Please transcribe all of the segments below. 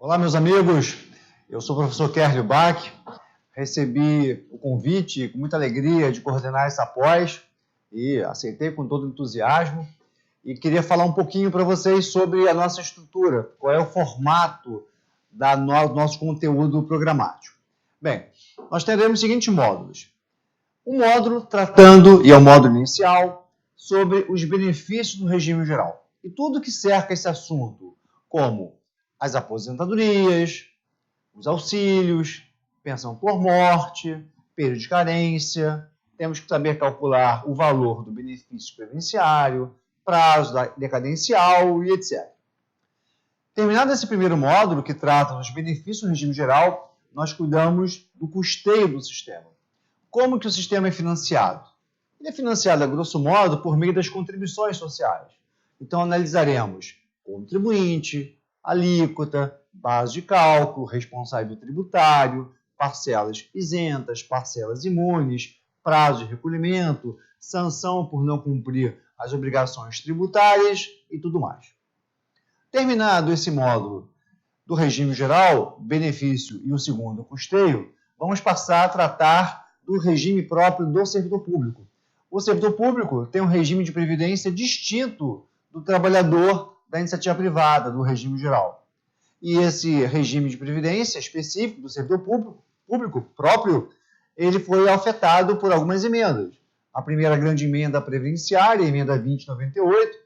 Olá, meus amigos. Eu sou o professor Kérlio Bach. Recebi o convite com muita alegria de coordenar essa pós e aceitei com todo entusiasmo. E queria falar um pouquinho para vocês sobre a nossa estrutura, qual é o formato do nosso conteúdo programático. Bem, nós teremos os seguintes módulos. Um módulo tratando, e é o módulo inicial, sobre os benefícios do regime geral. E tudo que cerca esse assunto, como as aposentadorias, os auxílios, pensão por morte, período de carência, temos que saber calcular o valor do benefício previdenciário, prazo decadencial e etc. Terminado esse primeiro módulo, que trata dos benefícios do regime geral, nós cuidamos do custeio do sistema. Como que o sistema é financiado? Ele é financiado, a grosso modo, por meio das contribuições sociais. Então, analisaremos contribuinte, alíquota, base de cálculo, responsável tributário, parcelas isentas, parcelas imunes, prazo de recolhimento, sanção por não cumprir as obrigações tributárias e tudo mais. Terminado esse módulo do regime geral, benefício e o segundo, custeio, vamos passar a tratar do regime próprio do servidor público. O servidor público tem um regime de previdência distinto do trabalhador da iniciativa privada, do regime geral. E esse regime de previdência específico do servidor público próprio, ele foi afetado por algumas emendas. A primeira grande emenda previdenciária, a emenda 2098,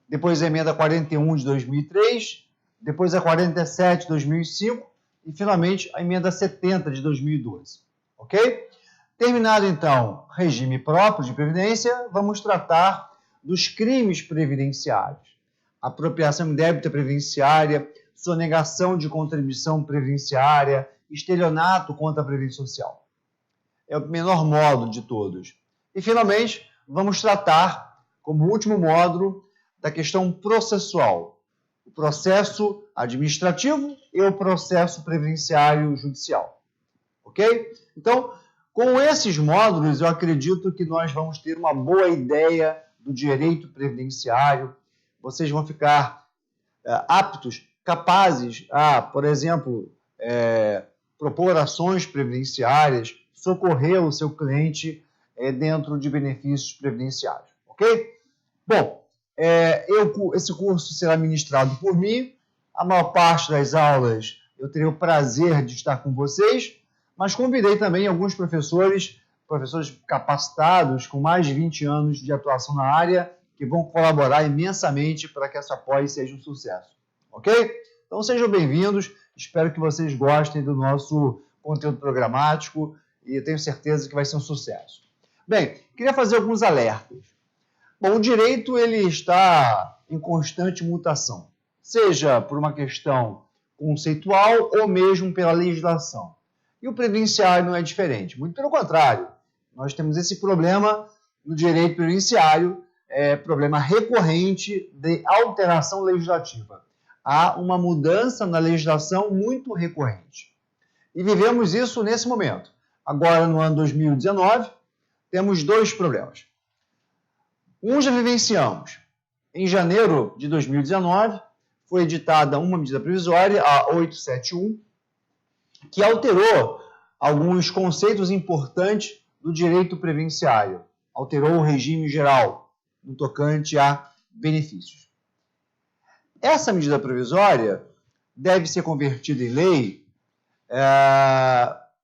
depois a emenda 41 de 2003, depois a 47 de 2005 e, finalmente, a emenda 70 de 2012. Ok? Terminado, então, regime próprio de previdência, vamos tratar dos crimes previdenciários. Apropriação indébita previdenciária, sonegação de contribuição previdenciária, estelionato contra a Previdência Social. É o menor módulo de todos. E, finalmente, vamos tratar, como último módulo, da questão processual. O processo administrativo e o processo previdenciário judicial. Ok? Então, com esses módulos, eu acredito que nós vamos ter uma boa ideia do direito previdenciário. Vocês vão ficar aptos, capazes a, por exemplo, propor ações previdenciárias, socorrer o seu cliente dentro de benefícios previdenciários. Ok? Bom, esse curso será ministrado por mim. A maior parte das aulas eu terei o prazer de estar com vocês, mas convidei também alguns professores capacitados, com mais de 20 anos de atuação na área, que vão colaborar imensamente para que essa pós seja um sucesso. Ok? Então sejam bem-vindos, espero que vocês gostem do nosso conteúdo programático e tenho certeza que vai ser um sucesso. Bem, queria fazer alguns alertas. Bom, o direito ele está em constante mutação, seja por uma questão conceitual ou mesmo pela legislação. E o previdenciário não é diferente, muito pelo contrário. Nós temos esse problema no direito previdenciário, problema recorrente de alteração legislativa. Há uma mudança na legislação muito recorrente. E vivemos isso nesse momento. Agora, no ano 2019, temos dois problemas. Um já vivenciamos. Em janeiro de 2019, foi editada uma medida provisória, a 871, que alterou alguns conceitos importantes do direito previdenciário. Alterou o regime geral no tocante a benefícios. Essa medida provisória deve ser convertida em lei,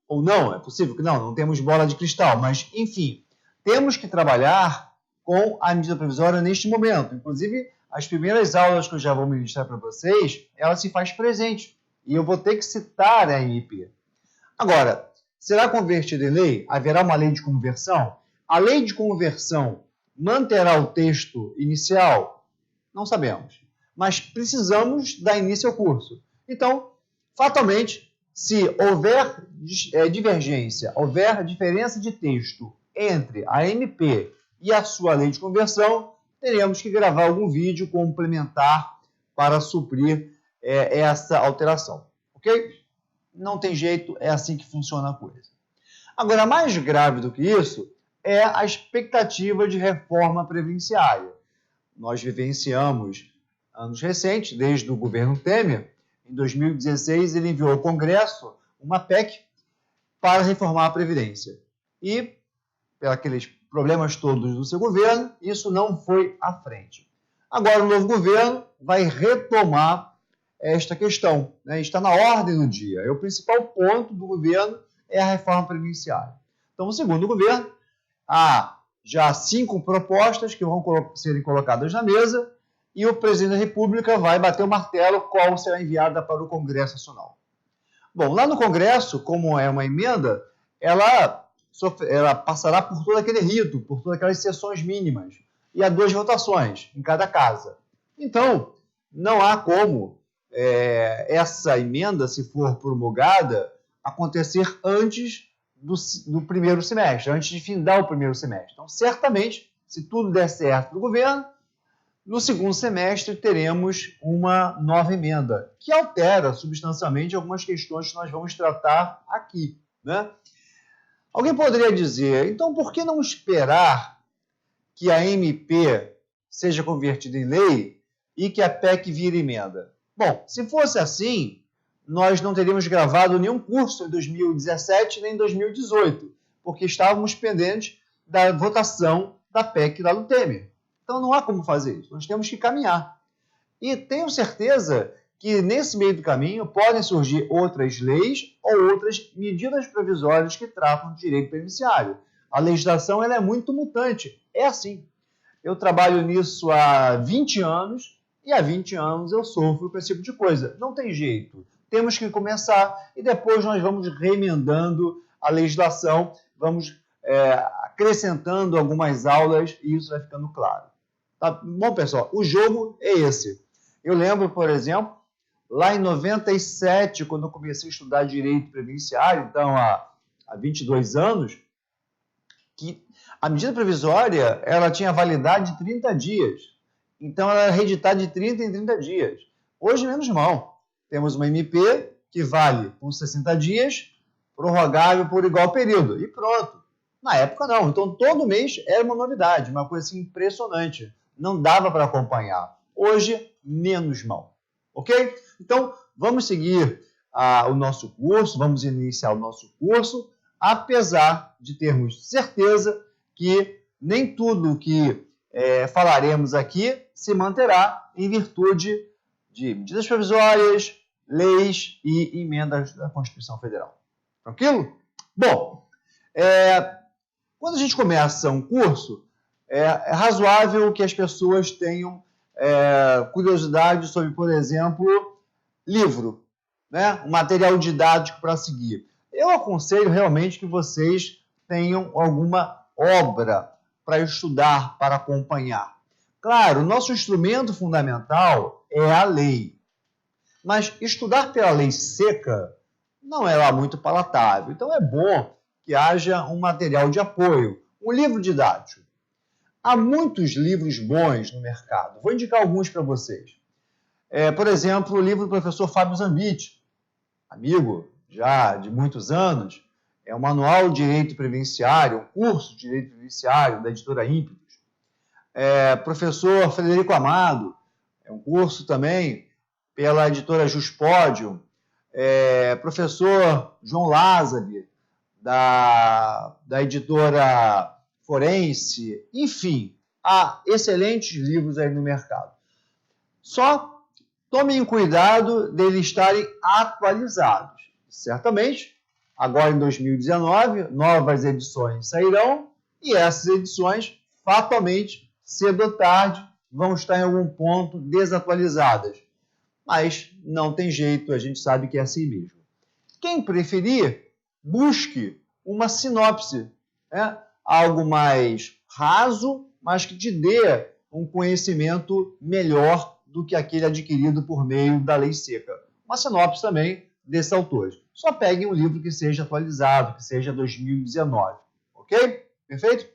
ou não, é possível que não temos bola de cristal, mas, enfim, temos que trabalhar com a medida provisória neste momento. Inclusive, as primeiras aulas que eu já vou ministrar para vocês, ela se faz presente. E eu vou ter que citar a MP. Agora, será convertida em lei? Haverá uma lei de conversão? A lei de conversão manterá o texto inicial? Não sabemos. Mas precisamos dar início ao curso. Então, fatalmente, se houver divergência, houver diferença de texto entre a MP e a sua lei de conversão, teremos que gravar algum vídeo complementar para suprir essa alteração. Ok? Não tem jeito, é assim que funciona a coisa. Agora, mais grave do que isso é a expectativa de reforma previdenciária. Nós vivenciamos, anos recentes, desde o governo Temer, em 2016, ele enviou ao Congresso uma PEC para reformar a Previdência. E, pelos aqueles problemas todos do seu governo, isso não foi à frente. Agora, o novo governo vai retomar esta questão, né? Está na ordem do dia. O principal ponto do governo é a reforma previdenciária. Então, segundo o governo, há já 5 propostas que vão serem colocadas na mesa e o presidente da República vai bater o martelo qual será enviada para o Congresso Nacional. Bom, lá no Congresso, como é uma emenda, ela passará por todo aquele rito, por todas aquelas sessões mínimas, e há 2 votações em cada casa. Então, não há como essa emenda, se for promulgada, acontecer antes do primeiro semestre, antes de findar o primeiro semestre. Então, certamente, se tudo der certo no governo, no segundo semestre teremos uma nova emenda, que altera substancialmente algumas questões que nós vamos tratar aqui, né? Alguém poderia dizer, então por que não esperar que a MP seja convertida em lei e que a PEC vire emenda? Bom, se fosse assim, nós não teríamos gravado nenhum curso em 2017 nem em 2018, porque estávamos pendentes da votação da PEC lá do Temer. Então não há como fazer isso, nós temos que caminhar. E tenho certeza que nesse meio do caminho podem surgir outras leis ou outras medidas provisórias que tratam de direito previdenciário. A legislação ela é muito mutante, é assim. Eu trabalho nisso há 20 anos e há 20 anos eu sofro com esse tipo de coisa. Não tem jeito, temos que começar e depois nós vamos remendando a legislação, vamos acrescentando algumas aulas e isso vai ficando claro. Tá bom, pessoal? O jogo é esse. Eu lembro, por exemplo, lá em 97, quando eu comecei a estudar direito previdenciário, então há 22 anos, que a medida provisória ela tinha validade de 30 dias. Então, ela era reeditada de 30 em 30 dias. Hoje, menos mal. Temos uma MP que vale por 60 dias, prorrogável por igual período. E pronto. Na época, não. Então, todo mês era uma novidade, uma coisa assim, impressionante. Não dava para acompanhar. Hoje, menos mal. Ok? Então, vamos seguir o nosso curso, vamos iniciar o nosso curso, apesar de termos certeza que nem tudo que falaremos aqui se manterá em virtude de medidas provisórias, leis e emendas da Constituição Federal. Tranquilo? Bom, quando a gente começa um curso, é razoável que as pessoas tenham curiosidade sobre, por exemplo, livro, né? Um material didático para seguir. Eu aconselho realmente que vocês tenham alguma obra para estudar, para acompanhar. Claro, o nosso instrumento fundamental é a lei. Mas estudar pela lei seca não é lá muito palatável. Então é bom que haja um material de apoio, um livro didático. Há muitos livros bons no mercado. Vou indicar alguns para vocês. Por exemplo, o livro do professor Fábio Zambiti, amigo já de muitos anos, é o Manual de Direito Previdenciário, um curso de Direito Previdenciário da editora Ímpetus. Professor Frederico Amado, é um curso também pela editora Juspódio. Professor João Lázaro, da editora Forense. Enfim, há excelentes livros aí no mercado. Só tomem cuidado deles estarem atualizados. Certamente, agora em 2019, novas edições sairão e essas edições, fatalmente, cedo ou tarde, vão estar em algum ponto desatualizadas. Mas não tem jeito, a gente sabe que é assim mesmo. Quem preferir, busque uma sinopse, algo mais raso, mas que te dê um conhecimento melhor do que aquele adquirido por meio da lei seca. Uma sinopse também desses autores. Só peguem um livro que seja atualizado, que seja 2019. Ok? Perfeito?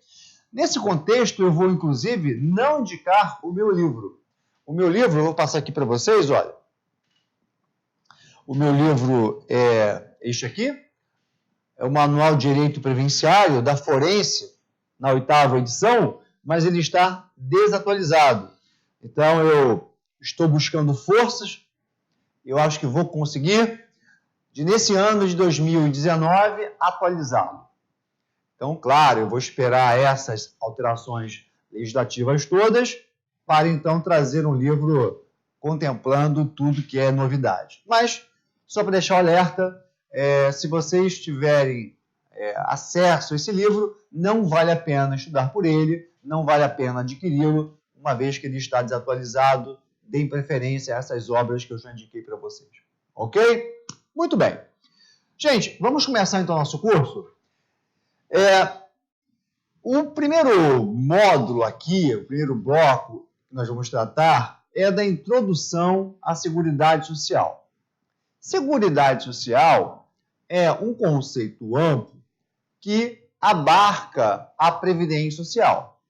Nesse contexto, eu vou, inclusive, não indicar o meu livro. O meu livro, eu vou passar aqui para vocês, olha. O meu livro é este aqui. É o Manual de Direito Previdenciário da Forense, na 8ª edição, mas ele está desatualizado. Então, eu estou buscando forças eu acho que vou conseguir, nesse ano de 2019, atualizá-lo. Então, claro, eu vou esperar essas alterações legislativas todas para, então, trazer um livro contemplando tudo que é novidade. Mas, só para deixar o alerta, se vocês tiverem acesso a esse livro, não vale a pena estudar por ele, não vale a pena adquiri-lo, uma vez que ele está desatualizado. Deem preferência a essas obras que eu já indiquei para vocês. Ok? Muito bem. Gente, vamos começar então nosso curso? O primeiro módulo aqui, o primeiro bloco que nós vamos tratar é da introdução à Seguridade Social. Seguridade Social é um conceito amplo que abarca a Previdência Social.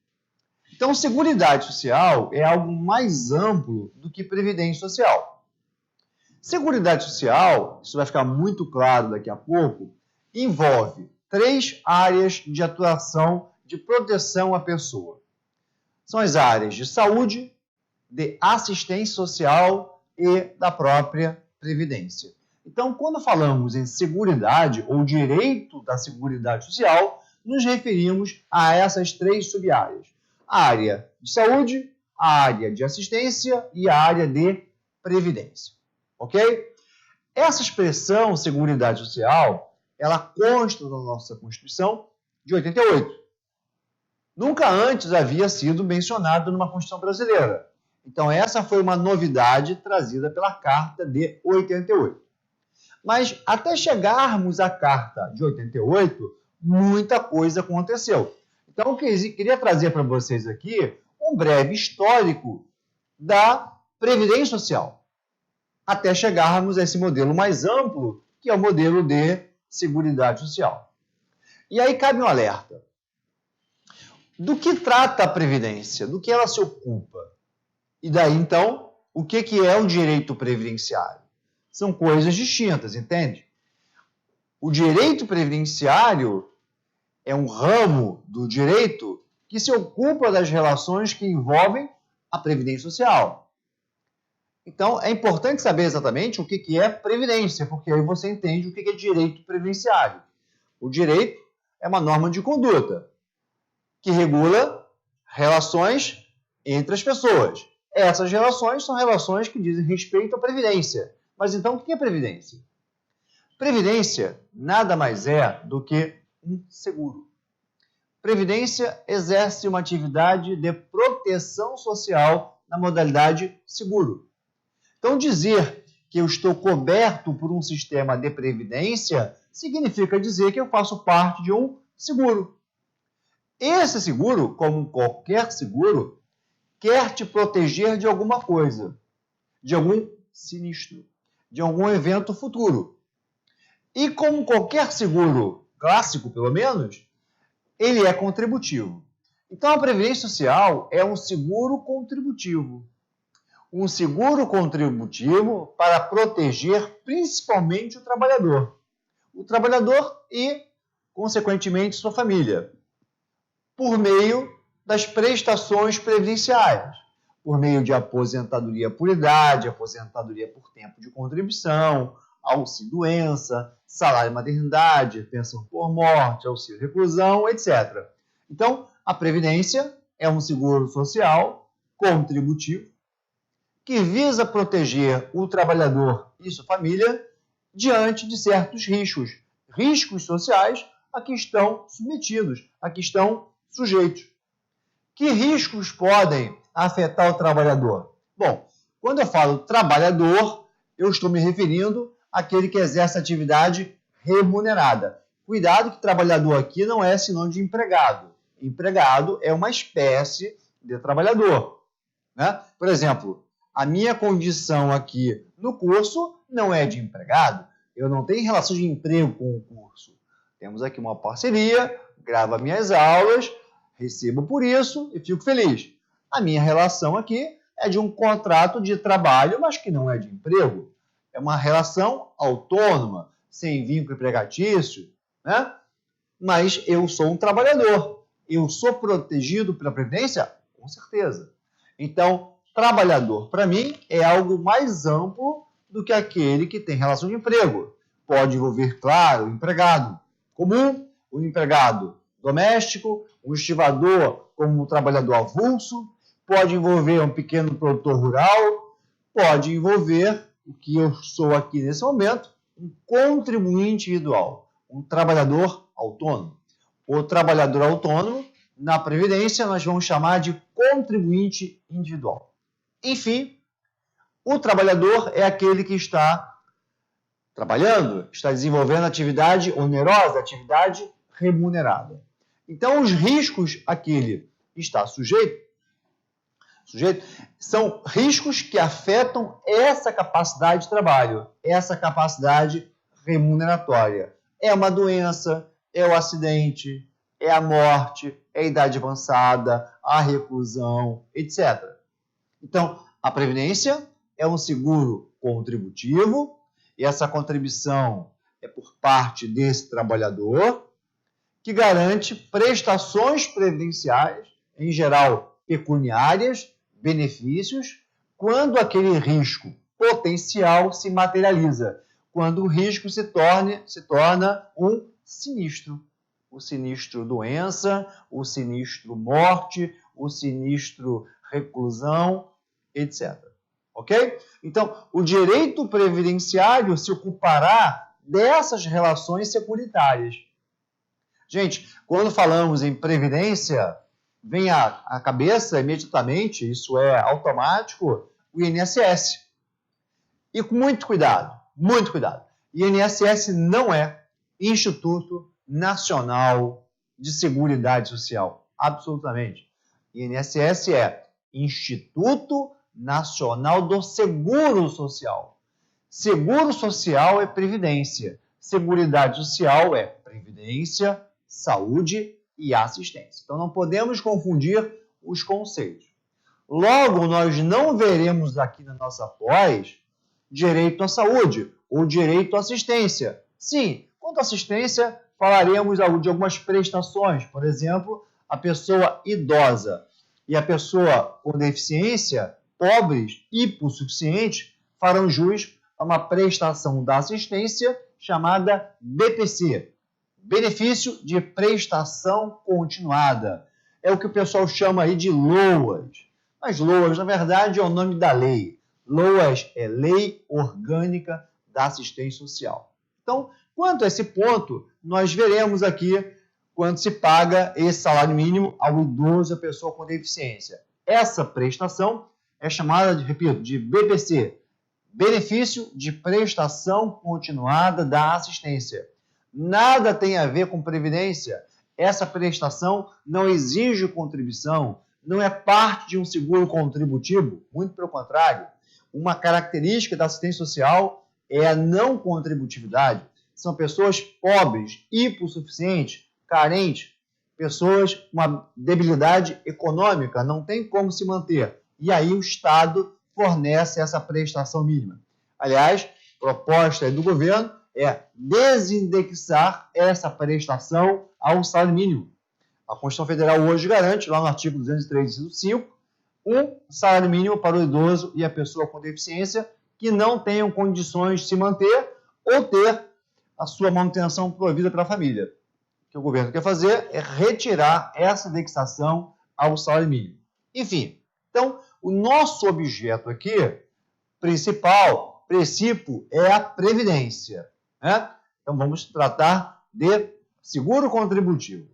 Então, Seguridade Social é algo mais amplo do que Previdência Social. Seguridade Social, isso vai ficar muito claro daqui a pouco, envolve 3 áreas de atuação de proteção à pessoa. São as áreas de saúde, de assistência social e da própria previdência. Então, quando falamos em seguridade ou direito da seguridade social, nos referimos a essas 3 sub-áreas. A área de saúde, a área de assistência e a área de previdência. Ok? Essa expressão, seguridade social, ela consta na nossa Constituição de 88. Nunca antes havia sido mencionado numa Constituição brasileira. Então, essa foi uma novidade trazida pela Carta de 88. Mas, até chegarmos à Carta de 88, muita coisa aconteceu. Então, eu queria trazer para vocês aqui um breve histórico da Previdência Social, até chegarmos a esse modelo mais amplo, que é o modelo de Seguridade Social. E aí cabe um alerta. Do que trata a Previdência? Do que ela se ocupa? E daí, então, o que é o direito previdenciário? São coisas distintas, entende? O direito previdenciário é um ramo do direito que se ocupa das relações que envolvem a Previdência Social. Então, é importante saber exatamente o que é previdência, porque aí você entende o que é direito previdenciário. O direito é uma norma de conduta que regula relações entre as pessoas. Essas relações são relações que dizem respeito à previdência. Mas então, o que é previdência? Previdência nada mais é do que um seguro. Previdência exerce uma atividade de proteção social na modalidade seguro. Então, dizer que eu estou coberto por um sistema de previdência significa dizer que eu faço parte de um seguro. Esse seguro, como qualquer seguro, quer te proteger de alguma coisa, de algum sinistro, de algum evento futuro. E como qualquer seguro clássico, pelo menos, ele é contributivo. Então, a Previdência Social é um seguro contributivo. Um seguro contributivo para proteger principalmente o trabalhador. O trabalhador e, consequentemente, sua família. Por meio das prestações previdenciárias. Por meio de aposentadoria por idade, aposentadoria por tempo de contribuição, auxílio-doença, salário-maternidade, pensão por morte, auxílio-reclusão, etc. Então, a Previdência é um seguro social contributivo que visa proteger o trabalhador e sua família diante de certos riscos sociais a que estão submetidos, a que estão sujeitos. Que riscos podem afetar o trabalhador? Bom, quando eu falo trabalhador, eu estou me referindo àquele que exerce atividade remunerada. Cuidado que trabalhador aqui não é sinônimo de empregado. Empregado é uma espécie de trabalhador, né? Por exemplo, a minha condição aqui no curso não é de empregado. Eu não tenho relação de emprego com o curso. Temos aqui uma parceria, gravo minhas aulas, recebo por isso e fico feliz. A minha relação aqui é de um contrato de trabalho, mas que não é de emprego. É uma relação autônoma, sem vínculo empregatício, né? Mas eu sou um trabalhador. Eu sou protegido pela Previdência? Com certeza. Então, trabalhador, para mim, é algo mais amplo do que aquele que tem relação de emprego. Pode envolver, claro, o empregado comum, o empregado doméstico, um estivador como um trabalhador avulso, pode envolver um pequeno produtor rural, pode envolver, o que eu sou aqui nesse momento, um contribuinte individual, um trabalhador autônomo. O trabalhador autônomo, na Previdência, nós vamos chamar de contribuinte individual. Enfim, o trabalhador é aquele que está trabalhando, está desenvolvendo atividade onerosa, atividade remunerada. Então, os riscos a que ele está sujeito são riscos que afetam essa capacidade de trabalho, essa capacidade remuneratória. É uma doença, é o acidente, é a morte, é a idade avançada, a reclusão, etc. Então, a Previdência é um seguro contributivo, e essa contribuição é por parte desse trabalhador, que garante prestações previdenciárias, em geral pecuniárias, benefícios, quando aquele risco potencial se materializa, quando o risco se torna um sinistro. O sinistro doença, o sinistro morte, o sinistro reclusão, etc. Ok? Então, o direito previdenciário se ocupará dessas relações securitárias. Gente, quando falamos em previdência, vem à cabeça imediatamente, isso é automático, o INSS. E com muito cuidado, muito cuidado. INSS não é Instituto Nacional de Seguridade Social, absolutamente. INSS é Instituto Nacional do Seguro Social. Seguro Social é previdência. Seguridade Social é previdência, saúde e assistência. Então, não podemos confundir os conceitos. Logo, nós não veremos aqui na nossa pós direito à saúde ou direito à assistência. Sim, quanto à assistência, falaremos de algumas prestações. Por exemplo, a pessoa idosa e a pessoa com deficiência, pobres, hipossuficientes, farão jus a uma prestação da assistência chamada BPC. Benefício de prestação continuada. É o que o pessoal chama aí de LOAS. Mas LOAS, na verdade, é o nome da lei. LOAS é Lei Orgânica da Assistência Social. Então, quanto a esse ponto, nós veremos aqui quanto se paga esse salário mínimo ao idoso e à pessoa com deficiência. Essa prestação é chamada, repito, de BPC, Benefício de Prestação Continuada da Assistência. Nada tem a ver com previdência. Essa prestação não exige contribuição, não é parte de um seguro contributivo, muito pelo contrário. Uma característica da assistência social é a não contributividade. São pessoas pobres, hipossuficientes, carentes, pessoas com uma debilidade econômica, não tem como se manter. E aí o Estado fornece essa prestação mínima. Aliás, a proposta do governo é desindexar essa prestação ao salário mínimo. A Constituição Federal hoje garante, lá no artigo 203, inciso 5, um salário mínimo para o idoso e a pessoa com deficiência que não tenham condições de se manter ou ter a sua manutenção provida pela família. O que o governo quer fazer é retirar essa indexação ao salário mínimo. Enfim, então, o nosso objeto aqui, principal, princípio, é a previdência. Né? Então, vamos tratar de seguro contributivo.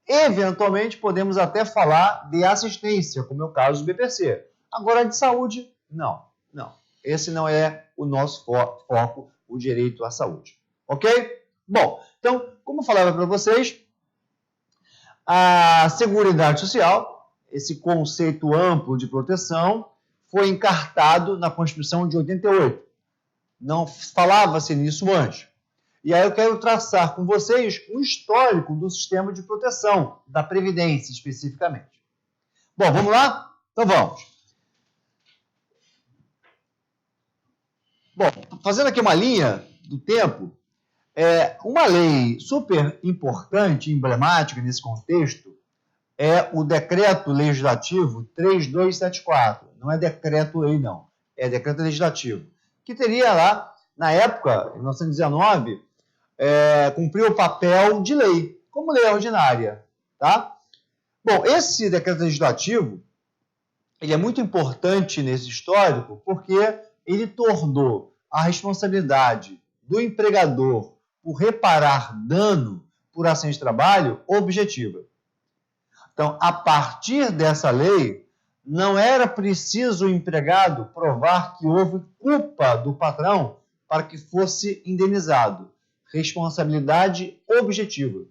Eventualmente, podemos até falar de assistência, como é o caso do BPC. Agora, de saúde, não. Esse não é o nosso foco, o direito à saúde. Ok? Bom, então, como eu falava para vocês, a Seguridade Social, esse conceito amplo de proteção, foi encartado na Constituição de 88. Não falava-se nisso antes. E aí eu quero traçar com vocês um histórico do sistema de proteção, da Previdência especificamente. Bom, vamos lá? Então vamos. Bom, fazendo aqui uma linha do tempo, uma lei super importante, emblemática nesse contexto, é o Decreto Legislativo 3274. Não é decreto-lei, não. É decreto legislativo, que teria lá, na época, em 1919, cumpriu o papel de lei, como lei ordinária. Tá? Bom, esse decreto legislativo ele é muito importante nesse histórico porque ele tornou a responsabilidade do empregador por reparar dano por acidente de trabalho objetiva. Então, a partir dessa lei, não era preciso o empregado provar que houve culpa do patrão para que fosse indenizado. Responsabilidade objetiva.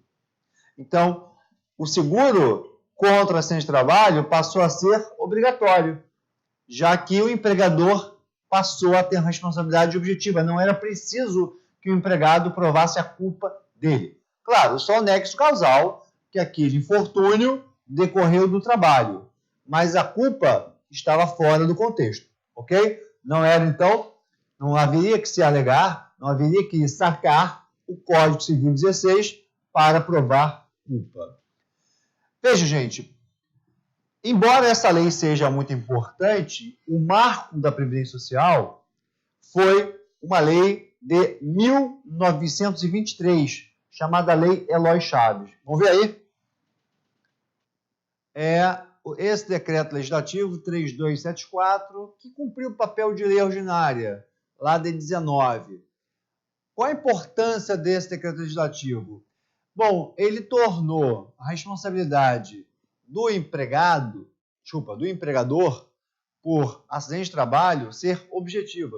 Então, o seguro contra acidente de trabalho passou a ser obrigatório, já que o empregador passou a ter responsabilidade objetiva. Não era preciso que o empregado provasse a culpa dele. Claro, só o nexo causal, que aquele infortúnio decorreu do trabalho, mas a culpa estava fora do contexto, ok? Não era, então, não haveria que se alegar, não haveria que sacar o Código Civil 16 para provar culpa. Veja, gente, embora essa lei seja muito importante, o marco da Previdência Social foi uma lei de 1923, chamada Lei Eloy Chaves. Vamos ver aí? Esse decreto legislativo 3274, que cumpriu o papel de lei ordinária, lá de 19. Qual a importância desse decreto legislativo? Bom, ele tornou a responsabilidade do empregador por acidente de trabalho ser objetiva.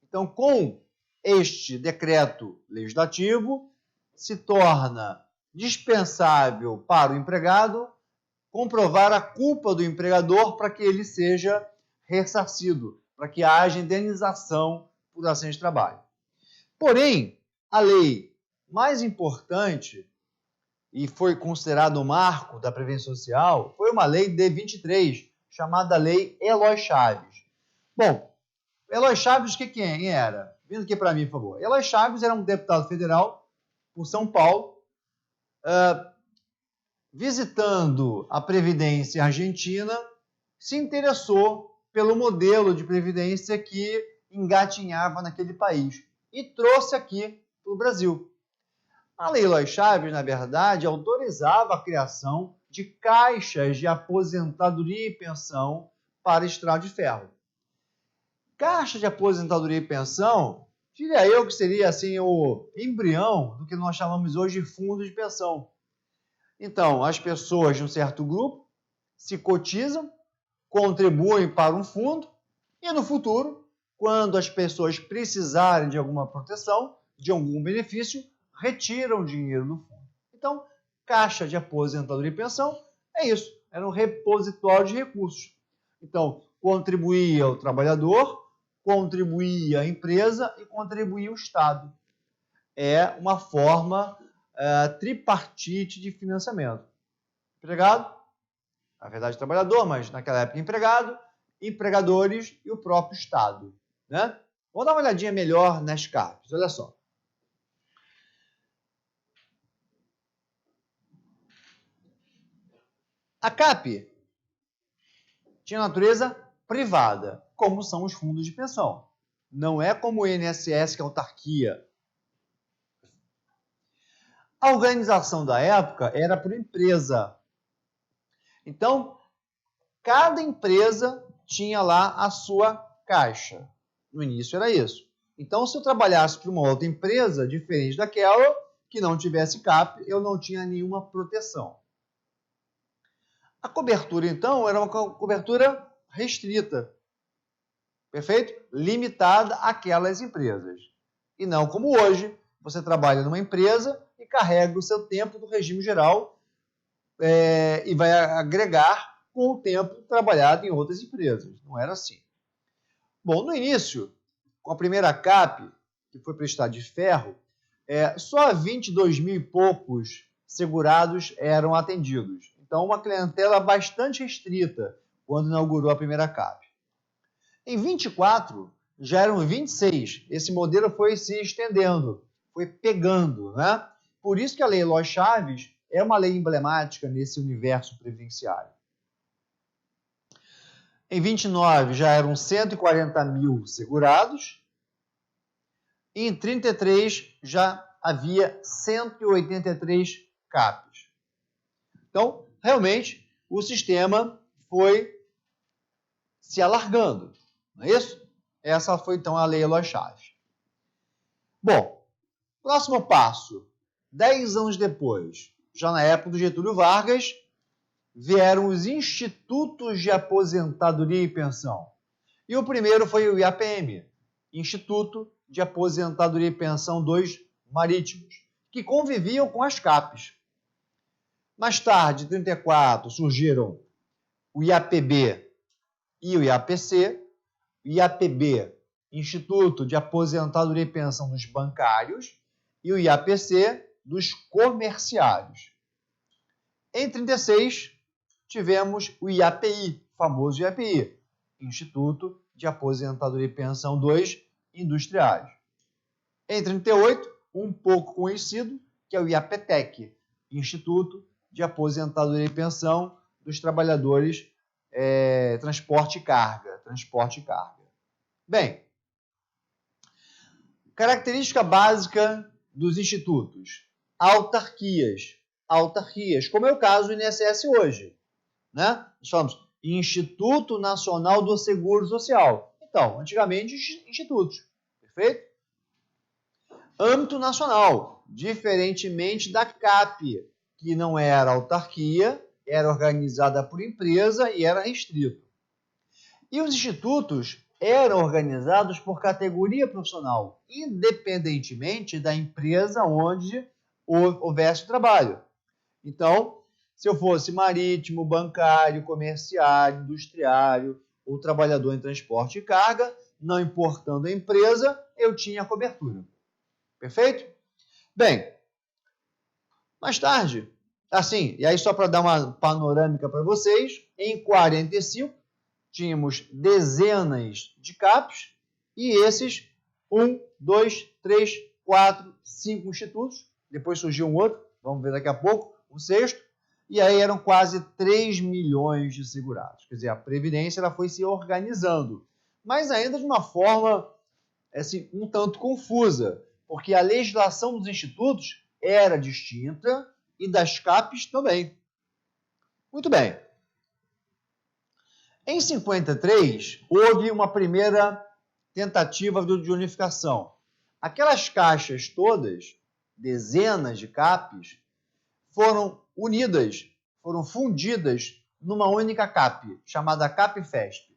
Então, com este decreto legislativo, se torna dispensável para o empregado comprovar a culpa do empregador para que ele seja ressarcido, para que haja indenização por acidente de trabalho. Porém, a lei mais importante, e foi considerado o marco da Previdência Social, foi uma lei de 23, chamada Lei Eloy Chaves. Bom, Eloy Chaves, quem era? Vindo aqui para mim, por favor. Eloy Chaves era um deputado federal por São Paulo, visitando a Previdência Argentina, se interessou pelo modelo de Previdência que engatinhava naquele país e trouxe aqui para o Brasil. A Lei Eloy Chaves, na verdade, autorizava a criação de caixas de aposentadoria e pensão para estrada de ferro. Caixa de aposentadoria e pensão, diria eu que seria assim o embrião do que nós chamamos hoje de fundo de pensão. Então, as pessoas de um certo grupo se cotizam, contribuem para um fundo e no futuro, quando as pessoas precisarem de alguma proteção, de algum benefício, retiram o dinheiro do fundo. Então, caixa de aposentadoria e pensão é isso, era um repositório de recursos. Então, contribuía o trabalhador, contribuía a empresa e contribuía o Estado. É uma forma tripartite de financiamento. Empregado, na verdade trabalhador, mas naquela época empregado, empregadores e o próprio Estado. Né? Vamos dar uma olhadinha melhor nas CAPs, olha só. A CAP tinha natureza privada, como são os fundos de pensão. Não é como o INSS, que é autarquia. A organização da época era por empresa. Então, cada empresa tinha lá a sua caixa. No início era isso. Então, se eu trabalhasse para uma outra empresa diferente daquela, que não tivesse CAP, eu não tinha nenhuma proteção. A cobertura, então, era uma cobertura restrita. Perfeito? Limitada àquelas empresas. E não como hoje, você trabalha numa empresa e carrega o seu tempo do regime geral e vai agregar com o tempo trabalhado em outras empresas. Não era assim. Bom, no início, com a primeira CAP, que foi para o Estado de Ferro, só 22 mil e poucos segurados eram atendidos. Então, uma clientela bastante restrita quando inaugurou a primeira CAP. Em 24, já eram 26. Esse modelo foi se estendendo, foi pegando, né? Por isso que a Lei Eloy Chaves é uma lei emblemática nesse universo previdenciário. Em 29, já eram 140 mil segurados. e em 33 já havia 183 CAPs. Então, realmente, o sistema foi se alargando, não é isso? Essa foi, então, a Lei Eloy Chaves. Bom, próximo passo. 10 anos depois, já na época do Getúlio Vargas, vieram os Institutos de Aposentadoria e Pensão. E o primeiro foi o IAPM, Instituto de Aposentadoria e Pensão 2 Marítimos, que conviviam com as CAPs. Mais tarde, em 34, surgiram o IAPB e o IAPC. O IAPB, Instituto de Aposentadoria e Pensão dos Bancários, e o IAPC, dos Comerciários. Em 36, tivemos o IAPI, famoso IAPI, Instituto de Aposentadoria e Pensão 2 Industriários. Em 38, um pouco conhecido, que é o IAPTEC, Instituto de Aposentadoria e Pensão dos Trabalhadores Transporte e Carga. Bem, característica básica dos institutos: autarquias, como é o caso do INSS hoje, né? Nós falamos Instituto Nacional do Seguro Social. Então, antigamente, institutos, perfeito? Âmbito nacional, diferentemente da CAP, que não era autarquia, era organizada por empresa e era restrito. E os institutos eram organizados por categoria profissional, independentemente da empresa onde houvesse o trabalho. Então, se eu fosse marítimo, bancário, comerciário, industriário ou trabalhador em transporte e carga, não importando a empresa, eu tinha cobertura. Perfeito? Bem, mais tarde, assim, e aí só para dar uma panorâmica para vocês, em 45, tínhamos dezenas de CAPs e esses 1, 2, 3, 4, 5 institutos. Depois surgiu um outro, vamos ver daqui a pouco, um sexto. E aí eram quase 3 milhões de segurados. Quer dizer, a Previdência ela foi se organizando, mas ainda de uma forma assim, um tanto confusa, porque a legislação dos institutos era distinta e das CAPs também. Muito bem. Em 53, houve uma primeira tentativa de unificação. Aquelas caixas todas, dezenas de CAPs, foram unidas, foram fundidas numa única CAP, chamada CAPFESP,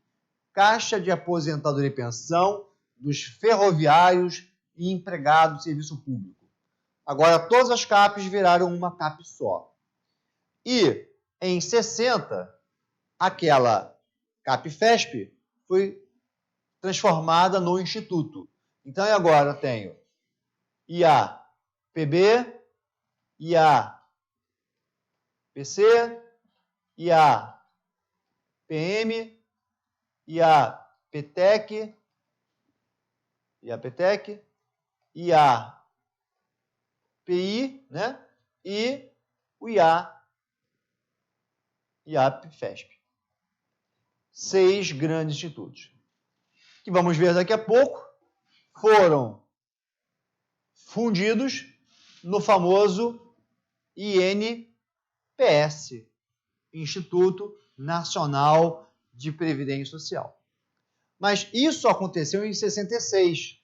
Caixa de Aposentadoria e Pensão dos Ferroviários e Empregados do Serviço Público. Agora, todas as CAPs viraram uma CAP só. E, em 60, aquela CAPFESP foi transformada no Instituto. Então, agora eu tenho IAPB, IAPC, IAPM, IAPTEC, IAPI, né? E o IAPFESP. 6 grandes institutos, que vamos ver daqui a pouco, foram fundidos no famoso INPS, Instituto Nacional de Previdência Social. Mas isso aconteceu em 66,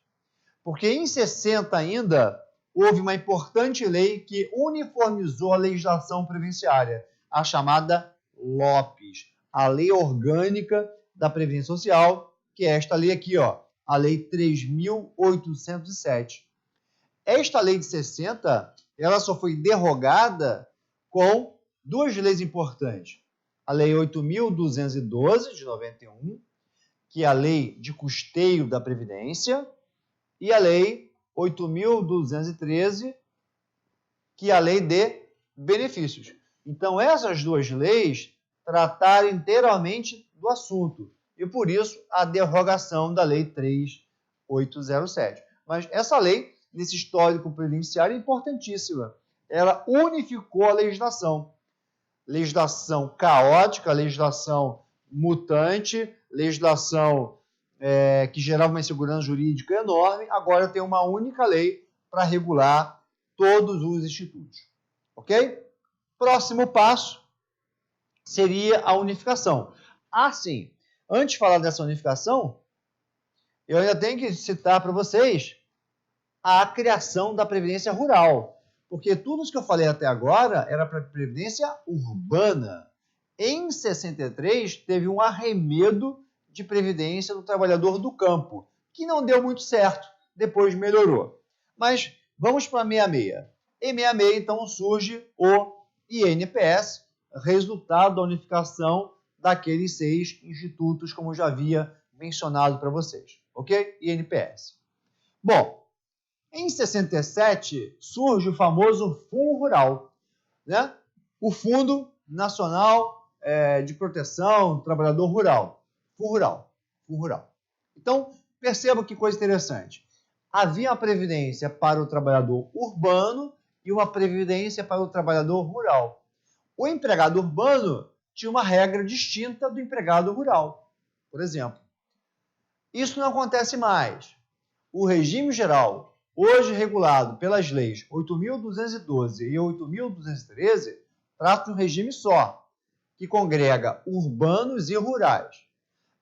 porque em 60 ainda houve uma importante lei que uniformizou a legislação previdenciária, a chamada LOPES, a Lei Orgânica da Previdência Social, que é esta lei aqui, ó, a Lei 3.807. Esta lei de 60, ela só foi derrogada com 2 leis importantes. A Lei 8.212, de 91, que é a Lei de Custeio da Previdência, e a Lei 8.213, que é a Lei de Benefícios. Então, essas 2 leis trataram inteiramente do assunto, e por isso a derrogação da Lei 3.807. Mas essa lei, nesse histórico previdenciário, é importantíssima. Ela unificou a legislação. Legislação caótica, legislação mutante, legislação que gerava uma insegurança jurídica enorme, agora tem uma única lei para regular todos os institutos. Ok? Próximo passo seria a unificação. Sim, antes de falar dessa unificação, eu ainda tenho que citar para vocês a criação da Previdência Rural, porque tudo isso que eu falei até agora era para a Previdência Urbana. Em 63, teve um arremedo de Previdência do Trabalhador do Campo, que não deu muito certo, depois melhorou. Mas vamos para 66. Em 66, então, surge o INPS, resultado da unificação daqueles 6 institutos, como eu já havia mencionado para vocês. Ok? INPS. Bom, em 67, surge o famoso Fundo Rural, né? O Fundo Nacional de Proteção do Trabalhador Rural. Fundo Rural. Então, perceba que coisa interessante. Havia uma previdência para o trabalhador urbano e uma previdência para o trabalhador rural. O empregado urbano tinha uma regra distinta do empregado rural, por exemplo. Isso não acontece mais. O regime geral, hoje regulado pelas leis 8.212 e 8.213, trata de um regime só, que congrega urbanos e rurais.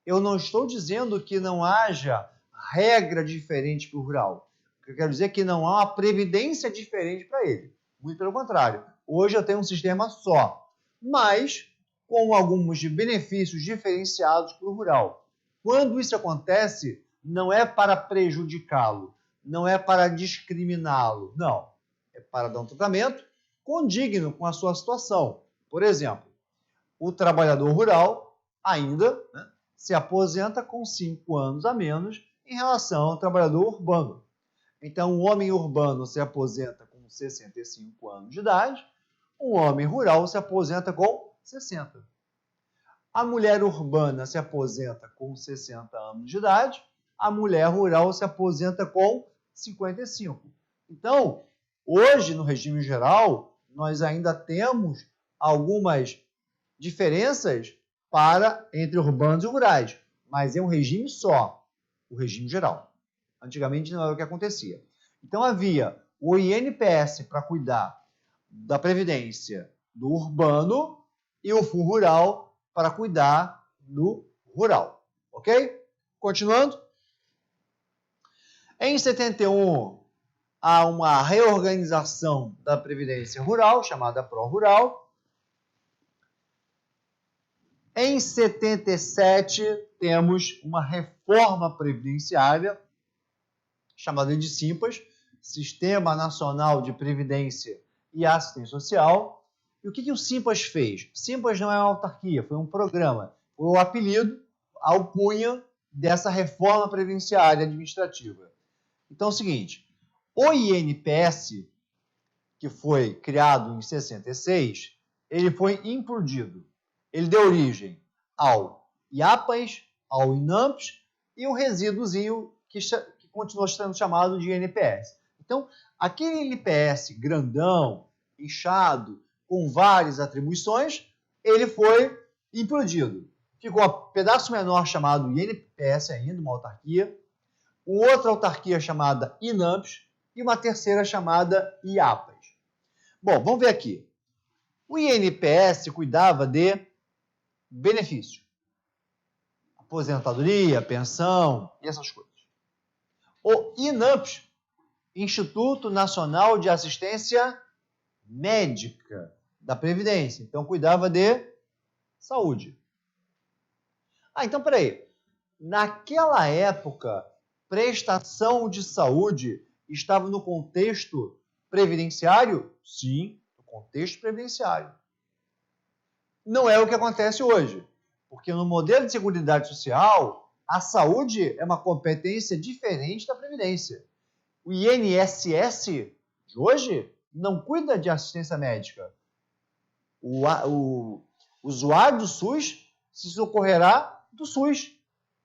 Eu não estou dizendo que não haja regra diferente para o rural. Eu quero dizer que não há uma previdência diferente para ele. Muito pelo contrário. Hoje eu tenho um sistema só, mas com alguns benefícios diferenciados para o rural. Quando isso acontece, não é para prejudicá-lo, não é para discriminá-lo, não. É para dar um tratamento condigno com a sua situação. Por exemplo, o trabalhador rural ainda se aposenta com 5 anos a menos em relação ao trabalhador urbano. Então, o homem urbano se aposenta com 65 anos de idade, o homem rural se aposenta com 60. A mulher urbana se aposenta com 60 anos de idade, a mulher rural se aposenta com 55. Então, hoje, no regime geral, nós ainda temos algumas diferenças entre urbanos e rurais, mas é um regime só, o regime geral. Antigamente não era o que acontecia. Então havia o INPS para cuidar da previdência do urbano e o Fundo Rural para cuidar do rural. Ok? Continuando. Em 71, há uma reorganização da previdência rural, chamada Pró-Rural. Em 77, temos uma reforma previdenciária, chamada de SIMPAS, Sistema Nacional de Previdência e Assistência Social. E o que o SIMPAS fez? SIMPAS não é uma autarquia, foi um programa, foi o apelido, a alcunha dessa reforma previdenciária administrativa. Então é o seguinte, o INPS, que foi criado em 66, ele foi implodido. Ele deu origem ao IAPAS, ao INAMPS e o resíduozinho que continuou sendo chamado de INPS. Então, aquele INPS grandão, inchado, com várias atribuições, ele foi implodido. Ficou um pedaço menor chamado INPS ainda, uma autarquia, outra autarquia chamada INAMPS e uma terceira chamada IAPAS. Bom, vamos ver aqui. O INPS cuidava de benefício, aposentadoria, pensão e essas coisas. O INAMPS, Instituto Nacional de Assistência Médica da Previdência, então cuidava de saúde. Então peraí, naquela época, prestação de saúde estava no contexto previdenciário? Sim, no contexto previdenciário. Não é o que acontece hoje, porque no modelo de seguridade social, a saúde é uma competência diferente da previdência. O INSS de hoje não cuida de assistência médica. O usuário do SUS se socorrerá do SUS,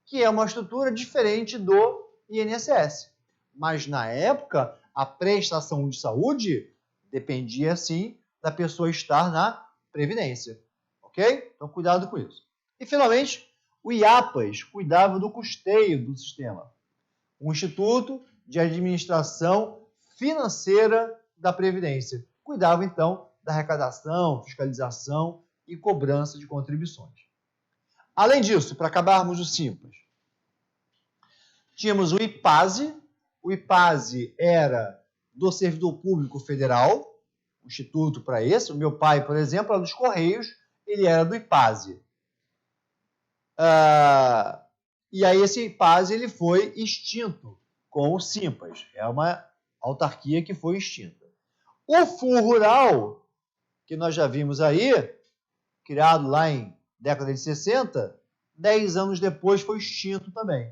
que é uma estrutura diferente do INSS. Mas na época, a prestação de saúde dependia sim da pessoa estar na previdência. Ok? Então cuidado com isso. E finalmente, O IAPAS cuidava do custeio do sistema, o Instituto de Administração Financeira da Previdência. Cuidava, então, da arrecadação, fiscalização e cobrança de contribuições. Além disso, para acabarmos o simples, tínhamos o IPASE. O IPASE era do Servidor Público Federal, um instituto para esse. O meu pai, por exemplo, era dos Correios, ele era do IPASE. E aí esse IPASE ele foi extinto com o SIMPAS. É uma autarquia que foi extinta. O Fundo Rural, que nós já vimos aí, criado lá em década de 60, 10 anos depois foi extinto também.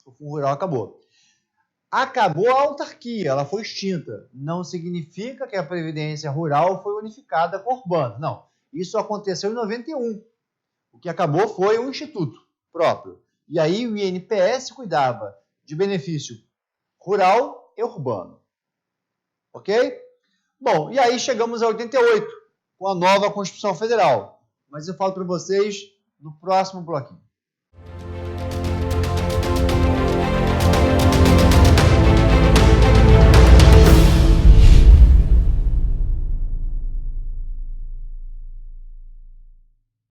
O Fundo Rural acabou. Acabou a autarquia, ela foi extinta. Não significa que a Previdência Rural foi unificada com a Urbana. Não, isso aconteceu em 91. O que acabou foi um instituto próprio. E aí o INPS cuidava de benefício rural e urbano. Ok? Bom, e aí chegamos a 88, com a nova Constituição Federal. Mas eu falo para vocês no próximo bloquinho.